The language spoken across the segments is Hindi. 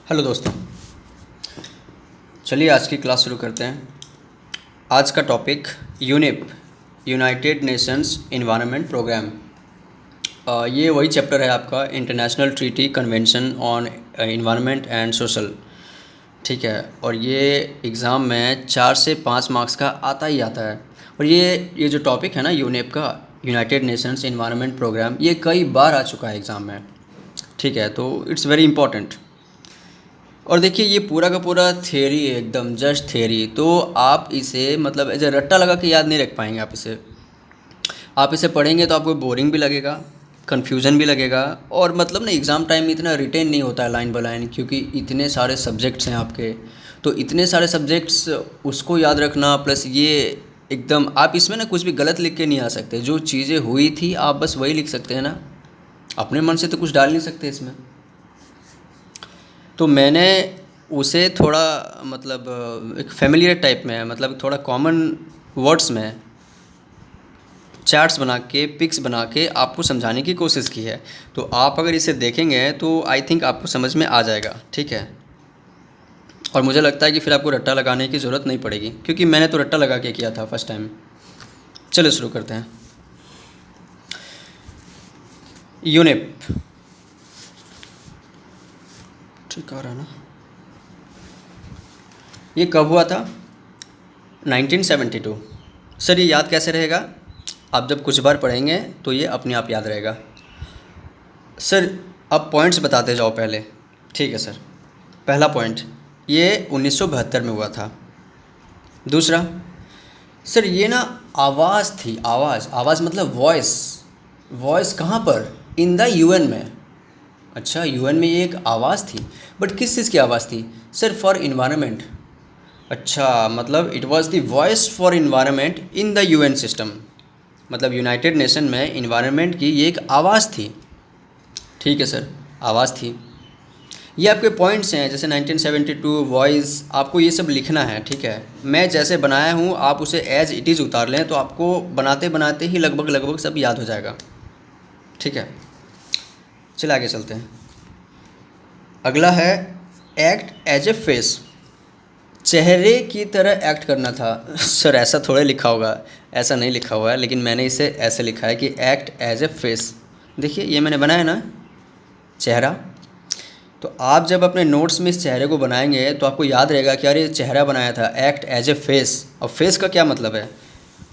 हेलो दोस्तों, चलिए आज की क्लास शुरू करते हैं। आज का topic UNEP United Nations Environment Programme. ये वही चैप्टर है आपका international treaty convention on environment and social. ठीक है, और ये एग्ज़ाम में 4 से 5 मार्क्स का आता ही आता है। और ये जो टॉपिक है ना यूनिप का, यूनाइटेड नेशंस एनवायरनमेंट प्रोग्राम, ये कई बार आ चुका है एग्ज़ाम में। ठीक है, तो इट्स वेरी इंपॉर्टेंट। और देखिए ये पूरा का पूरा थ्योरी है, एकदम जस्ट थ्योरी। तो आप इसे मतलब एज ए रट्टा लगा के याद नहीं रख पाएंगे। आप इसे पढ़ेंगे तो आपको बोरिंग भी लगेगा, कन्फ्यूज़न भी लगेगा। और मतलब ना एग्ज़ाम टाइम में इतना रिटेन नहीं होता है लाइन बाय लाइन, क्योंकि इतने सारे सब्जेक्ट्स हैं आपके। तो इतने सारे सब्जेक्ट्स उसको याद रखना, प्लस ये एकदम आप इसमें ना कुछ भी गलत लिख के नहीं आ सकते। जो चीज़ें हुई थी आप बस वही लिख सकते हैं ना, अपने मन से तो कुछ डाल नहीं सकते इसमें। तो मैंने उसे थोड़ा मतलब एक फेमिलियर टाइप में, मतलब थोड़ा कॉमन वर्ड्स में चार्ट्स बना के, पिक्स बना के आपको समझाने की कोशिश की है। तो आप अगर इसे देखेंगे तो आई थिंक आपको समझ में आ जाएगा। ठीक है, और मुझे लगता है कि फिर आपको रट्टा लगाने की ज़रूरत नहीं पड़ेगी, क्योंकि मैंने तो रट्टा लगा के किया था फर्स्ट टाइम। चलो शुरू करते हैं। यूनिप, ठीक आ रहा है ना? ये कब हुआ था? 1972। सर ये याद कैसे रहेगा? आप जब कुछ बार पढ़ेंगे तो ये अपने आप याद रहेगा। सर अब पॉइंट्स बताते जाओ पहले। ठीक है सर, पहला पॉइंट, ये 1972 में हुआ था। दूसरा, सर ये ना आवाज़ थी, आवाज़ मतलब वॉइस। वॉइस कहाँ पर? इन द यूएन में। अच्छा, यूएन में ये एक आवाज़ थी, बट किस चीज़ की आवाज़ थी? Sir for environment. अच्छा, मतलब it was the voice for environment in the UN system. मतलब यूनाइटेड नेशन में इन्वायरमेंट की ये एक आवाज़ थी। ठीक है सर, आवाज़ थी। ये आपके पॉइंट्स हैं, जैसे 1972 वॉइस, आपको ये सब लिखना है। ठीक है, मैं जैसे बनाया हूँ आप उसे एज इट इज़ उतार लें, तो आपको बनाते बनाते ही लगभग सब याद हो जाएगा। ठीक है, चलिए आगे चलते हैं। अगला है एक्ट एज ए फेस। चेहरे की तरह एक्ट करना था। सर ऐसा थोड़ा लिखा होगा, ऐसा नहीं लिखा हुआ है, लेकिन मैंने इसे ऐसे लिखा है कि एक्ट एज ए फेस। देखिए ये मैंने बनाया ना चेहरा। तो आप जब अपने नोट्स में इस चेहरे को बनाएंगे तो आपको याद रहेगा कि यार ये चेहरा बनाया था, एक्ट एज ए फेस। अब फेस का क्या मतलब है?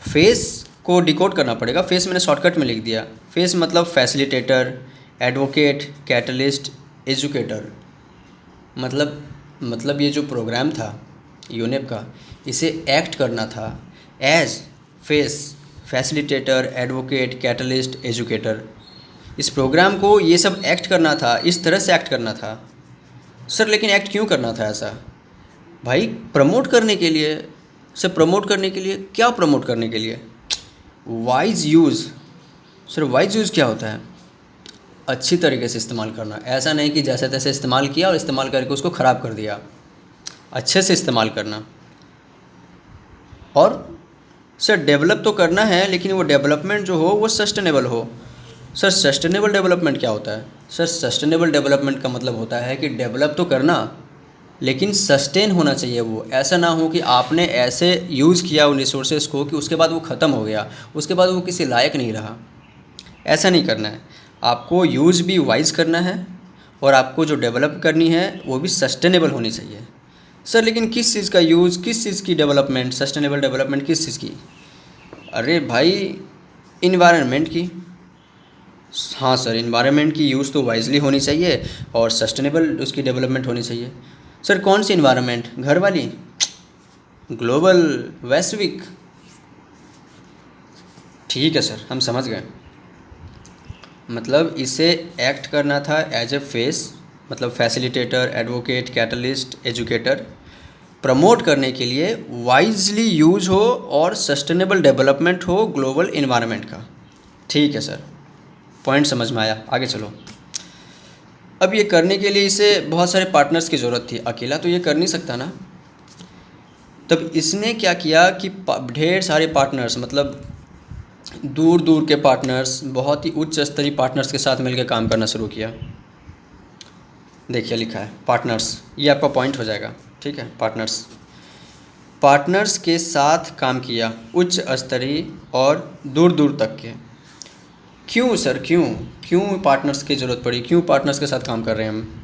फेस को डिकोड करना पड़ेगा। फेस मैंने शॉर्टकट में लिख दिया। फेस मतलब फैसिलिटेटर, एडवोकेट, कैटलिस्ट, एजुकेटर। मतलब ये जो प्रोग्राम था यूनिप का, इसे एक्ट करना था as face, facilitator, advocate, catalyst, educator. इस प्रोग्राम को ये सब एक्ट करना था, इस तरह से एक्ट करना था। सर लेकिन एक्ट क्यों करना था ऐसा? भाई प्रमोट करने के लिए। सर प्रमोट करने के लिए क्या? प्रमोट करने के लिए wise use. Sir wise use क्या होता है? अच्छी तरीके से इस्तेमाल करना। ऐसा नहीं कि जैसे तैसे इस्तेमाल किया और इस्तेमाल करके उसको ख़राब कर दिया। अच्छे से इस्तेमाल करना। और सर डेवलप तो करना है, लेकिन वो डेवलपमेंट जो हो वो सस्टेनेबल हो। सर सस्टेनेबल डेवलपमेंट क्या होता है? सर सस्टेनेबल डेवलपमेंट का मतलब होता है कि डेवलप तो करना, लेकिन सस्टेन होना चाहिए। वो ऐसा ना हो कि आपने ऐसे यूज़ किया उन रिसोर्सेज को कि उसके बाद वो ख़त्म हो गया, उसके बाद वो किसी लायक नहीं रहा। ऐसा नहीं करना है। आपको यूज़ भी वाइज करना है, और आपको जो डेवलप करनी है वो भी सस्टेनेबल होनी चाहिए। सर लेकिन किस चीज़ का यूज़, किस चीज़ की डेवलपमेंट, सस्टेनेबल डेवलपमेंट किस चीज़ की? अरे भाई इन्वायरमेंट की। हाँ सर, इन्वायरमेंट की यूज़ तो वाइजली होनी चाहिए और सस्टेनेबल उसकी डेवलपमेंट होनी चाहिए। सर कौन सी इन्वायरमेंट? घर वाली, ग्लोबल, वैश्विक? ठीक है सर, हम समझ गए। मतलब इसे एक्ट करना था एज ए फेस, मतलब facilitator, advocate, catalyst, educator. Promote करने के लिए वाइजली यूज हो और सस्टेनेबल डेवलपमेंट हो ग्लोबल इन्वायरमेंट का। ठीक है सर, पॉइंट समझ में आया। आगे चलो। अब ये करने के लिए इसे बहुत सारे पार्टनर्स की ज़रूरत थी, अकेला तो ये कर नहीं सकता ना। तब इसने क्या किया कि ढेर सारे पार्टनर्स, मतलब दूर दूर के पार्टनर्स, बहुत ही उच्च स्तरीय पार्टनर्स के साथ मिलकर काम करना शुरू किया। देखिए लिखा है पार्टनर्स, ये आपका पॉइंट हो जाएगा। ठीक है, पार्टनर्स, पार्टनर्स के साथ काम किया, उच्च स्तरीय और दूर दूर तक के। क्यों सर, क्यों क्यों पार्टनर्स की ज़रूरत पड़ी, क्यों पार्टनर्स के साथ काम कर रहे हैं हम?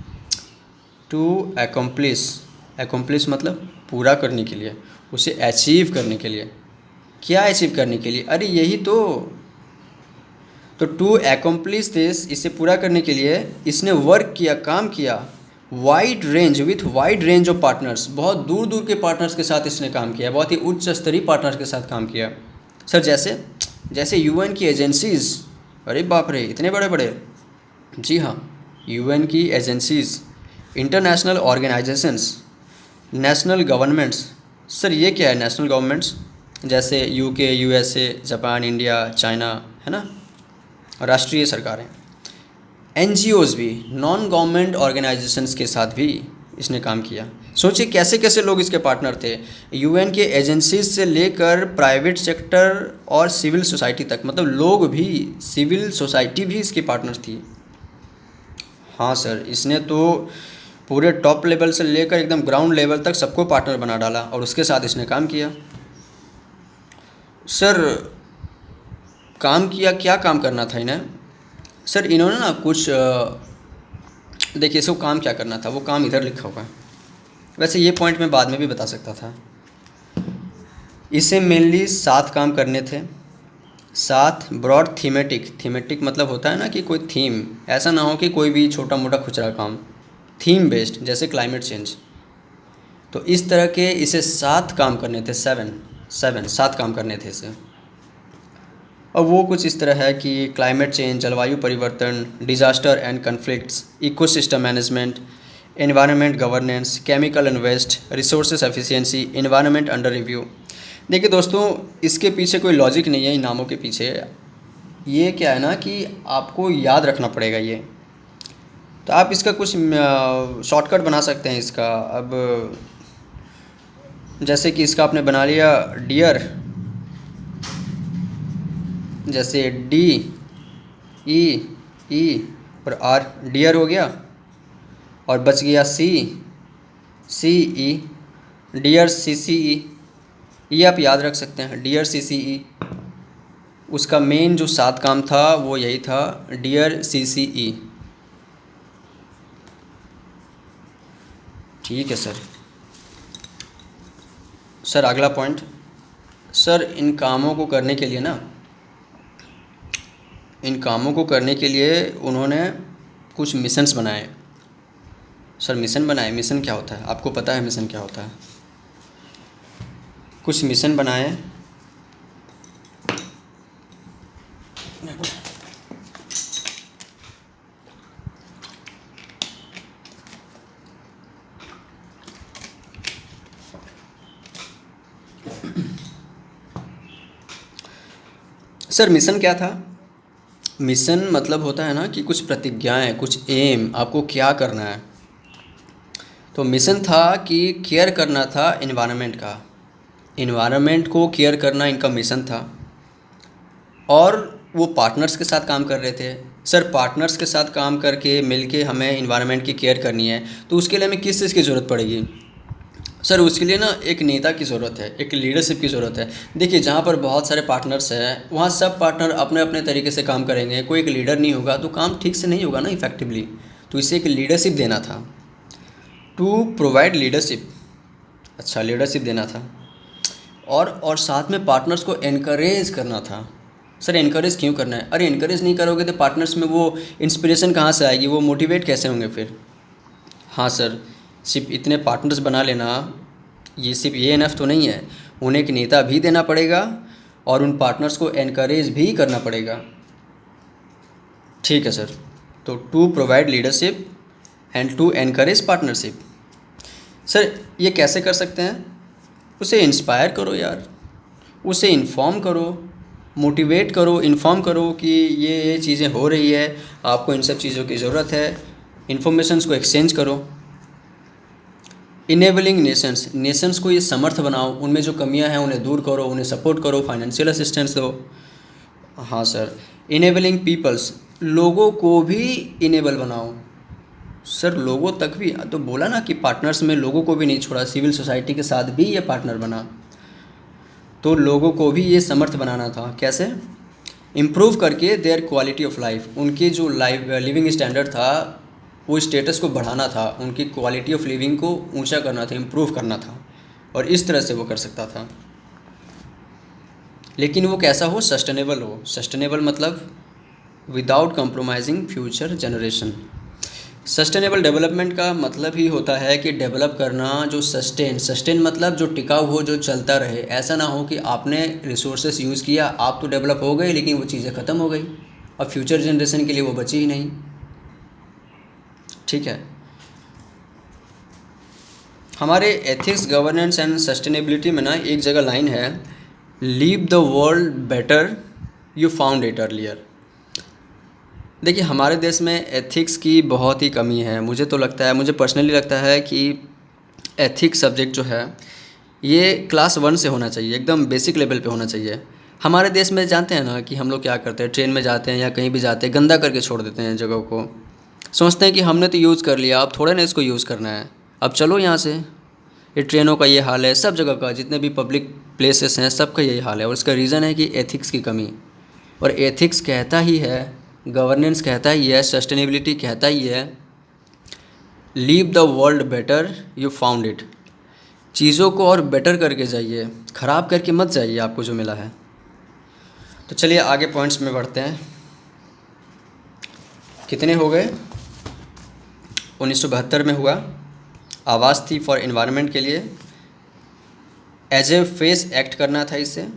टू एकम्प्लिश, एकम्प्लिश मतलब पूरा करने के लिए, उसे अचीव करने के लिए। क्या अचीव करने के लिए? अरे यही तो टू एकम्प्लिश दिस, इसे पूरा करने के लिए इसने वर्क किया, काम किया, wide range, with wide range of partners, बहुत दूर दूर के पार्टनर्स के साथ इसने काम किया, बहुत ही उच्च स्तरीय पार्टनर्स के साथ काम किया। सर जैसे जैसे यूएन की एजेंसीज़, अरे बाप रे इतने बड़े बड़े, जी हाँ, यूएन की agencies, international organisations, national governments. Sir ये क्या है नेशनल गवर्नमेंट्स? जैसे UK, USA, Japan, India, China, है ना, राष्ट्रीय सरकारें। एनजीओज़ भी, नॉन गवर्नमेंट ऑर्गेनाइजेशंस के साथ भी इसने काम किया। सोचिए कैसे कैसे लोग इसके पार्टनर थे, यूएन के एजेंसीज से लेकर प्राइवेट सेक्टर और सिविल सोसाइटी तक, मतलब लोग भी, सिविल सोसाइटी भी इसकी पार्टनर थी। हाँ सर, इसने तो पूरे टॉप लेवल से लेकर एकदम ग्राउंड लेवल तक सबको पार्टनर बना डाला और उसके साथ इसने काम किया। सर काम किया, क्या काम करना था इन्हें? सर इन्होंने ना कुछ देखिए इसको काम क्या करना था, वो काम इधर लिखा हुआ है, वैसे ये पॉइंट मैं बाद में भी बता सकता था। इसे मेनली 7 काम करने थे, 7 ब्रॉड थीमेटिक, थीमेटिक मतलब होता है ना कि कोई थीम, ऐसा ना हो कि कोई भी छोटा मोटा खुचरा काम, थीम बेस्ड, जैसे क्लाइमेट चेंज। तो इस तरह के इसे 7 काम करने थे, 7 काम करने थे इसे। और वो कुछ इस तरह है कि क्लाइमेट चेंज, जलवायु परिवर्तन, disaster and conflicts, ecosystem management, environment governance, chemical and waste, resources efficiency, environment under review. देखिए दोस्तों, इसके पीछे कोई लॉजिक नहीं है इन नामों के पीछे, ये क्या है ना कि आपको याद रखना पड़ेगा ये। तो आप इसका कुछ शॉर्टकट बना सकते हैं इसका। अब जैसे कि इसका आपने बना लिया डियर, जैसे डी ई ई और आर, डियर हो गया, और बच गया सी ई, डियर सी ई, ये आप याद रख सकते हैं, डियर सी ई। उसका मेन जो 7 काम था वो यही था, डियर सी ई। ठीक है सर। सर अगला पॉइंट, सर इन कामों को करने के लिए ना, इन कामों को करने के लिए उन्होंने कुछ मिशंस बनाए। सर मिशन बनाए, मिशन क्या होता है आपको पता है? मिशन क्या होता है? कुछ मिशन बनाए, सर मिशन क्या था? मिशन मतलब होता है ना कि कुछ प्रतिज्ञाएं, कुछ एम, आपको क्या करना है। तो मिशन था कि केयर करना था इन्वायरमेंट का, इन्वायरमेंट को केयर करना इनका मिशन था। और वो पार्टनर्स के साथ काम कर रहे थे। सर पार्टनर्स के साथ काम करके मिलके हमें इन्वायरमेंट की केयर करनी है, तो उसके लिए हमें किस चीज़ की ज़रूरत पड़ेगी? सर उसके लिए ना एक नेता की ज़रूरत है, एक लीडरशिप की ज़रूरत है। देखिए जहाँ पर बहुत सारे पार्टनर्स हैं वहाँ सब पार्टनर अपने अपने तरीके से काम करेंगे, कोई एक लीडर नहीं होगा तो काम ठीक से नहीं होगा ना इफ़ेक्टिवली। तो इसे एक लीडरशिप देना था, टू प्रोवाइड लीडरशिप। अच्छा लीडरशिप देना था, और साथ में पार्टनर्स को एनकरेज करना था। सर एनकरेज क्यों करना है? अरे एनकरेज नहीं करोगे तो पार्टनर्स में वो इंस्पिरेशन कहाँ से आएगी, वो मोटिवेट कैसे होंगे फिर? हाँ सर, सिर्फ इतने पार्टनर्स बना लेना ये सिर्फ ये इनफ तो नहीं है, उन्हें एक नेता भी देना पड़ेगा और उन पार्टनर्स को एनकरेज भी करना पड़ेगा। ठीक है सर, तो to provide leadership and to encourage partnership. Sir ये कैसे कर सकते हैं? उसे इंस्पायर करो यार, उसे इन्फॉर्म करो, मोटिवेट करो, इन्फॉर्म करो कि ये चीज़ें हो रही है, आपको इन सब चीज़ों की ज़रूरत है, इन्फॉर्मेशंस को एक्सचेंज करो। इनेबलिंग नेशंस, नेशंस को ये समर्थ बनाओ, उनमें जो कमियां हैं उन्हें दूर करो, उन्हें सपोर्ट करो, फाइनेंशियल असिस्टेंस दो। हाँ सर। इनेबलिंग पीपल्स, लोगों को भी इनेबल बनाओ, सर लोगों तक भी तो बोला ना कि पार्टनर्स में लोगों को भी नहीं छोड़ा, सिविल सोसाइटी के साथ भी ये पार्टनर बना, तो लोगों को भी ये समर्थ बनाना था। कैसे? इम्प्रूव करके देयर क्वालिटी ऑफ लाइफ, उनकी जो लिविंग स्टैंडर्ड था वो स्टेटस को बढ़ाना था, उनकी क्वालिटी ऑफ लिविंग को ऊंचा करना था, इम्प्रूव करना था, और इस तरह से वो कर सकता था। लेकिन वो कैसा हो? सस्टेनेबल हो। सस्टेनेबल मतलब without compromising future generation. Sustainable development का मतलब ही होता है कि डेवलप करना जो सस्टेन मतलब जो टिकाऊ हो, जो चलता रहे। ऐसा ना हो कि आपने रिसोर्सेस यूज़ किया, आप तो डेवलप हो गए लेकिन वो चीज़ें ख़त्म हो गई, अब फ्यूचर जनरेशन के लिए वो बची ही नहीं। ठीक है। हमारे एथिक्स, गवर्नेंस एंड सस्टेनेबिलिटी में ना एक जगह लाइन है, leave the world better you found it earlier. देखिए हमारे देश में एथिक्स की बहुत ही कमी है। मुझे तो लगता है, मुझे पर्सनली लगता है कि एथिक्स सब्जेक्ट जो है ये क्लास 1 से होना चाहिए, एकदम बेसिक लेवल पे होना चाहिए। हमारे देश में जानते हैं ना कि हम लोग क्या करते हैं, ट्रेन में जाते हैं या कहीं भी जाते हैं, गंदा करके छोड़ देते हैं जगह को। सोचते हैं कि हमने तो यूज़ कर लिया, अब थोड़े ना इसको यूज़ करना है, अब चलो यहाँ से। ये ट्रेनों का ये हाल है, सब जगह का, जितने भी पब्लिक प्लेसेस हैं सबका यही हाल है, और इसका रीज़न है कि एथिक्स की कमी। और एथिक्स कहता ही है, गवर्नेंस कहता ही है, सस्टेनेबिलिटी कहता ही है, leave the world better you found it. चीज़ों को और बेटर करके जाइए, ख़राब करके मत जाइए आपको जो मिला है। तो चलिए आगे पॉइंट्स में बढ़ते हैं। कितने हो गए? 1972 में हुआ, आवाज़ थी फॉर एनवायरनमेंट के लिए, एज ए फेस एक्ट करना था इससे,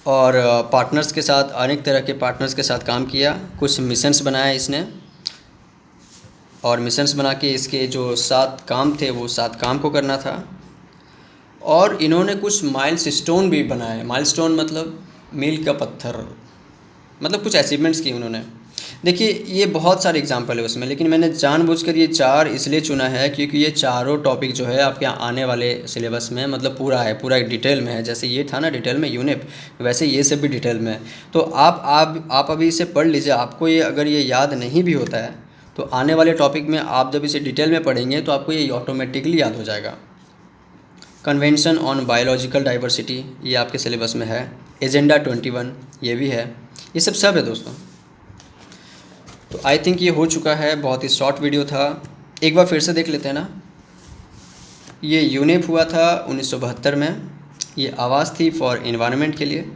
और पार्टनर्स के साथ, अनेक तरह के पार्टनर्स के साथ काम किया, कुछ मिशंस बनाया इसने, और मिशंस बना के इसके जो 7 काम थे वो 7 काम को करना था। और इन्होंने कुछ माइलस्टोन भी बनाए। माइलस्टोन मतलब मील का पत्थर, मतलब कुछ अचीवमेंट्स की उन्होंने। देखिए ये बहुत सारे एग्जाम्पल है उसमें, लेकिन मैंने जानबूझकर ये 4 इसलिए चुना है क्योंकि ये चारों टॉपिक जो है आपके आने वाले सिलेबस में, मतलब पूरा है, पूरा एक डिटेल में है। जैसे ये था ना डिटेल में यूनिप, वैसे ये सब भी डिटेल में है। तो आप अभी इसे पढ़ लीजिए। आपको ये अगर ये याद नहीं भी होता है तो आने वाले टॉपिक में आप जब इसे डिटेल में पढ़ेंगे तो आपको ये ऑटोमेटिकली याद हो जाएगा। कन्वेंशन ऑन बायोलॉजिकल डाइवर्सिटी, ये आपके सिलेबस में है। एजेंडा 21 ये भी है। ये सब है दोस्तों। तो आई थिंक ये हो चुका है, बहुत ही शॉर्ट वीडियो था। एक बार फिर से देख लेते हैं ना। ये यूनेप हुआ था 1972 में, ये आवाज़ थी फॉर एनवायरनमेंट के लिए।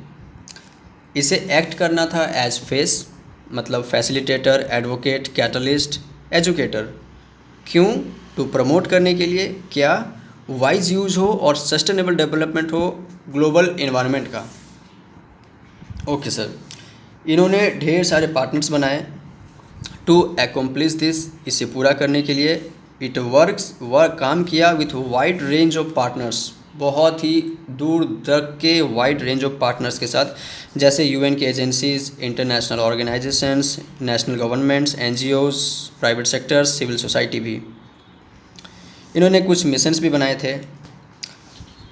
इसे एक्ट करना था एज फेस, मतलब फैसिलिटेटर, एडवोकेट, कैटलिस्ट, एजुकेटर। क्यों? टू प्रमोट करने के लिए, क्या? वाइज यूज हो और सस्टेनेबल डेवलपमेंट हो ग्लोबल एनवायरनमेंट का। Okay sir. इन्होंने ढेर सारे पार्टनर्स बनाए टू एकम्प्लिश दिस, इसे पूरा करने के लिए। इट वर्क काम किया with wide range of partners, बहुत ही दूर तक के वाइड रेंज ऑफ पार्टनर्स के साथ, जैसे यूएन की agencies, international organisations, national governments, NGOs, private sectors, civil society भी। इन्होंने कुछ मिशंस भी बनाए थे।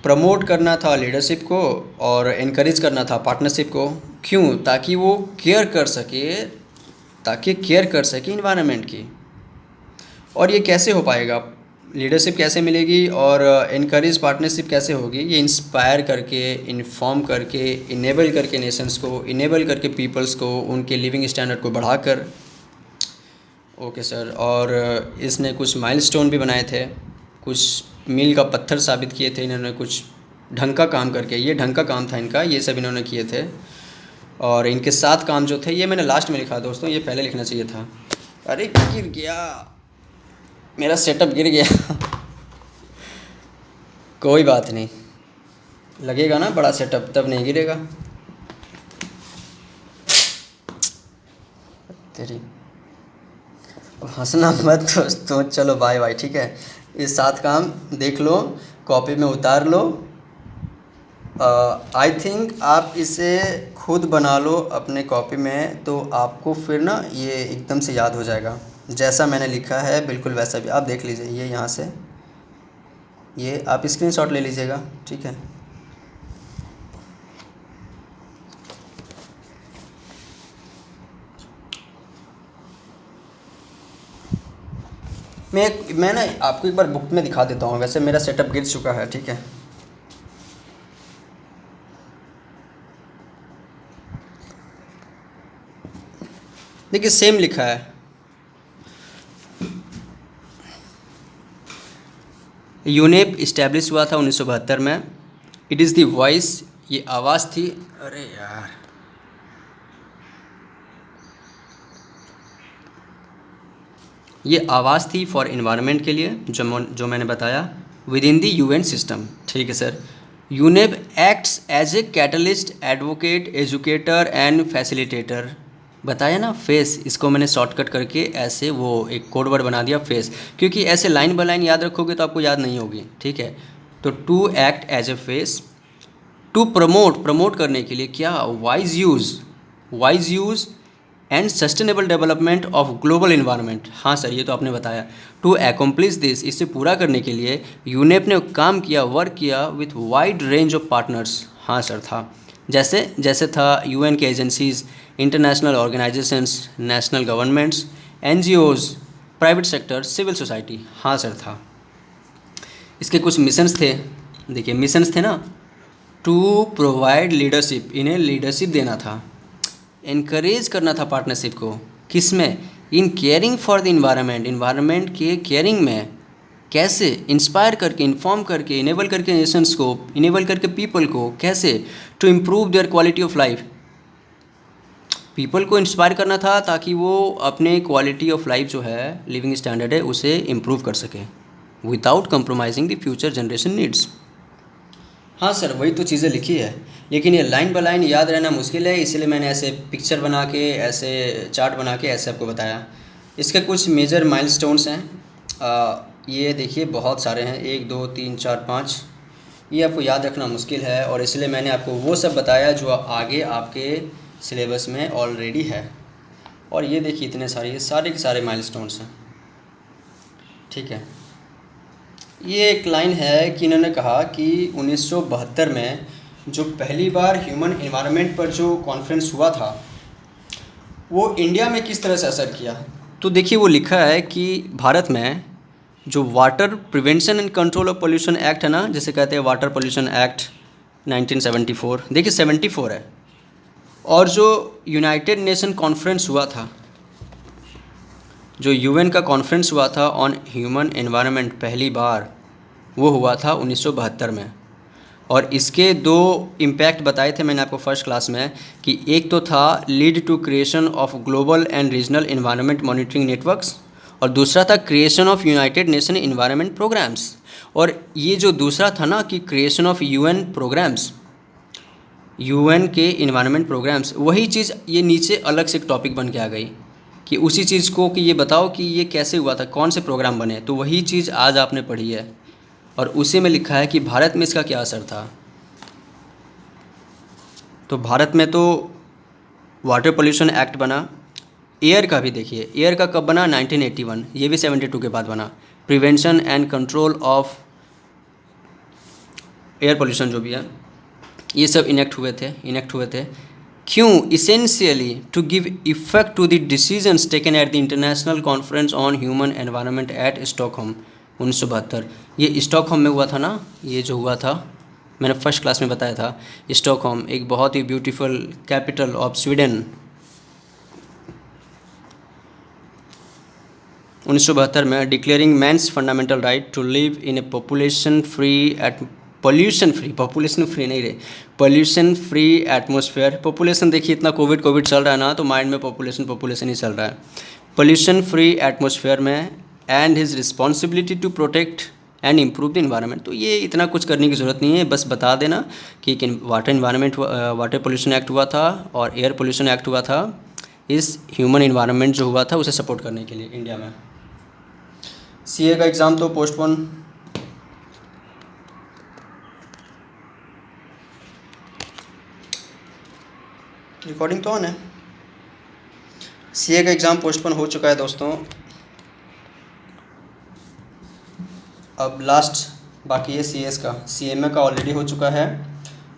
प्रमोट करना था लीडरशिप को और इनकरेज करना था पार्टनरशिप को। क्यों? ताकि वो केयर कर सके इन्वायरमेंट की। और ये कैसे हो पाएगा? लीडरशिप कैसे मिलेगी और इनकरेज पार्टनरशिप कैसे होगी? ये इंस्पायर करके, इन्फॉर्म करके, इनेबल करके नेशंस को, इनेबल करके पीपल्स को, उनके लिविंग स्टैंडर्ड को बढ़ाकर। Okay sir. और इसने कुछ माइलस्टोन भी बनाए थे, कुछ मील का पत्थर साबित किए थे इन्होंने, कुछ ढंग का काम करके। ये ढंग का काम था इनका, ये सब इन्होंने किए थे। और इनके 7 काम जो थे, ये मैंने लास्ट में लिखा दोस्तों, ये पहले लिखना चाहिए था। अरे गिर गया, मेरा सेटअप गिर गया। कोई बात नहीं, लगेगा ना बड़ा सेटअप तब नहीं गिरेगा। तेरी हंसना मत दोस्तों। चलो बाय बाय, ठीक है। ये 7 काम देख लो, कॉपी में उतार लो। आई थिंक आप इसे खुद बना लो अपने कॉपी में, तो आपको फिर ना ये एकदम से याद हो जाएगा। जैसा मैंने लिखा है बिल्कुल वैसा भी आप देख लीजिए। ये यहाँ से ये आप स्क्रीनशॉट ले लीजिएगा, ठीक है। मैं ना आपको एक बार बुक में दिखा देता हूँ, वैसे मेरा सेटअप गिर चुका है, ठीक है। देखिए सेम लिखा है, यूनेप इस्टेब्लिश हुआ था 1972 में। इट इज़ दी वॉइस, ये आवाज़ थी। अरे यार, ये आवाज़ थी फॉर इन्वायरमेंट के लिए, जो मैंने बताया, with in the UN system, ठीक है sir. UNEP acts as a catalyst, advocate, educator and facilitator. बताया ना फेस, इसको मैंने शॉर्टकट करके ऐसे वो एक कोड वर्ड बना दिया फेस, क्योंकि ऐसे लाइन बाय लाइन याद रखोगे तो आपको याद नहीं होगी, ठीक है। तो to act as a face, to promote करने के लिए क्या, wise use and sustainable development of global environment. हाँ सर, ये तो आपने बताया। टू एकम्प्लिश दिस, इसे पूरा करने के लिए यूनेप ने काम किया, वर्क किया with wide range of partners. हाँ सर था, जैसे था यूएन के agencies, international organisations, national governments, NGOs, private sector, civil society. हाँ सर था। इसके कुछ मिशंस थे, देखिए मिशंस थे ना, टू प्रोवाइड लीडरशिप, इन्हें लीडरशिप देना था, इनकरेज करना था पार्टनरशिप को, किस में, in caring for the environment के केयरिंग में, कैसे, इंस्पायर करके, इन्फॉर्म करके, इनेबल करके नेशंस को, इनेबल करके पीपल को, कैसे, to improve their quality of life, people को इंस्पायर करना था ताकि वो अपने क्वालिटी ऑफ लाइफ जो है, लिविंग स्टैंडर्ड है, उसे इम्प्रूव कर सके without compromising the future generation needs. हाँ सर, वही तो चीज़ें लिखी है, लेकिन ये लाइन बाय लाइन याद रहना मुश्किल है, इसलिए मैंने ऐसे पिक्चर बना के, ऐसे चार्ट बना के ऐसे आपको बताया। इसके कुछ मेजर माइलस्टोन्स हैं, ये देखिए बहुत सारे हैं, 1 2 3 4 5, ये आपको याद रखना मुश्किल है, और इसलिए मैंने आपको वो सब बताया जो आगे आपके सिलेबस में ऑलरेडी है। और ये देखिए इतने सारे, ये सारे के सारे माइलस्टोन्स हैं, ठीक है। ये एक लाइन है कि इन्होंने कहा कि 1972 में जो पहली बार ह्यूमन एनवायरनमेंट पर जो कॉन्फ्रेंस हुआ था, वो इंडिया में किस तरह से असर किया। तो देखिए वो लिखा है कि भारत में जो water prevention and control of pollution act है ना, जैसे कहते हैं वाटर पोल्यूशन एक्ट 1974, देखिए 74 है, और जो यूनाइटेड नेशन कॉन्फ्रेंस हुआ था, जो यूएन का कॉन्फ्रेंस हुआ था ऑन ह्यूमन एनवायरनमेंट पहली बार, वो हुआ था 1972 में। और इसके 2 इम्पैक्ट बताए थे मैंने आपको फर्स्ट क्लास में, कि एक तो था lead to creation of global and regional environment monitoring networks, और दूसरा था creation of United Nation Environment Programmes. और ये जो दूसरा था ना कि creation of UN programmes, UN के एनवायरनमेंट प्रोग्राम्स, वही चीज़ ये नीचे अलग से एक टॉपिक बन के आ गई कि उसी चीज़ को कि ये बताओ कि ये कैसे हुआ था, कौन से प्रोग्राम बने, तो वही चीज़ आज आपने पढ़ी है। और उसी में लिखा है कि भारत में इसका क्या असर था। तो भारत में तो वाटर पोल्यूशन एक्ट बना, एयर का भी देखिए, एयर का कब बना, 1981, ये भी 72 के बाद बना। Prevention and control of air pollution जो भी है, ये सब इनेक्ट हुए थे। क्यों, essentially to give effect to the decisions taken at the international conference on human environment at Stockholm 1972। ये स्टॉकहोम में हुआ था ना, ये जो हुआ था मैंने फर्स्ट क्लास में बताया था, स्टॉकहोम एक बहुत ही ब्यूटीफुल कैपिटल ऑफ स्वीडन। 1972 में declaring man's fundamental right to live in a population free atmosphere. Population देखिए, इतना कोविड चल रहा है ना, तो माइंड में पॉपुलेशन ही चल रहा है। पोल्यूशन फ्री एटमॉस्फेयर में, and his responsibility to protect and improve the environment. तो ये इतना कुछ करने की ज़रूरत नहीं है, बस बता देना कि वाटर पोल्यूशन एक्ट हुआ था और एयर पोल्यूशन एक्ट हुआ था, इस ह्यूमन इन्वायरमेंट जो हुआ था उसे सपोर्ट करने के लिए इंडिया में। सीए का एग्ज़ाम तो पोस्टपोन, रिकॉर्डिंग तो ऑन है। सीए का एग्ज़ाम पोस्टपोन हो चुका है दोस्तों। अब लास्ट बाकी है सीएस का। सीएमए का ऑलरेडी हो चुका है,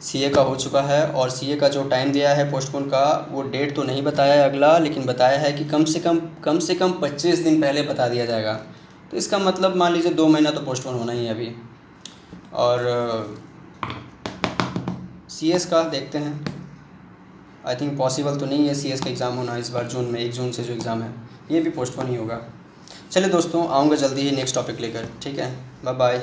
सीए का हो चुका है, और सीए का जो टाइम दिया है पोस्टपोन का, वो डेट तो नहीं बताया है अगला, लेकिन बताया है कि कम से कम 25 दिन पहले बता दिया जाएगा। तो इसका मतलब मान लीजिए 2 महीना तो पोस्टपोन होना ही है अभी। और CS का देखते हैं, आई थिंक पॉसिबल तो नहीं है CS का एग्ज़ाम होना इस बार जून में, 1 जून से जो एग्ज़ाम है ये भी पोस्टपोन ही होगा। चलिए दोस्तों, आऊँगा जल्दी ही नेक्स्ट टॉपिक लेकर, ठीक है, बाय बाय।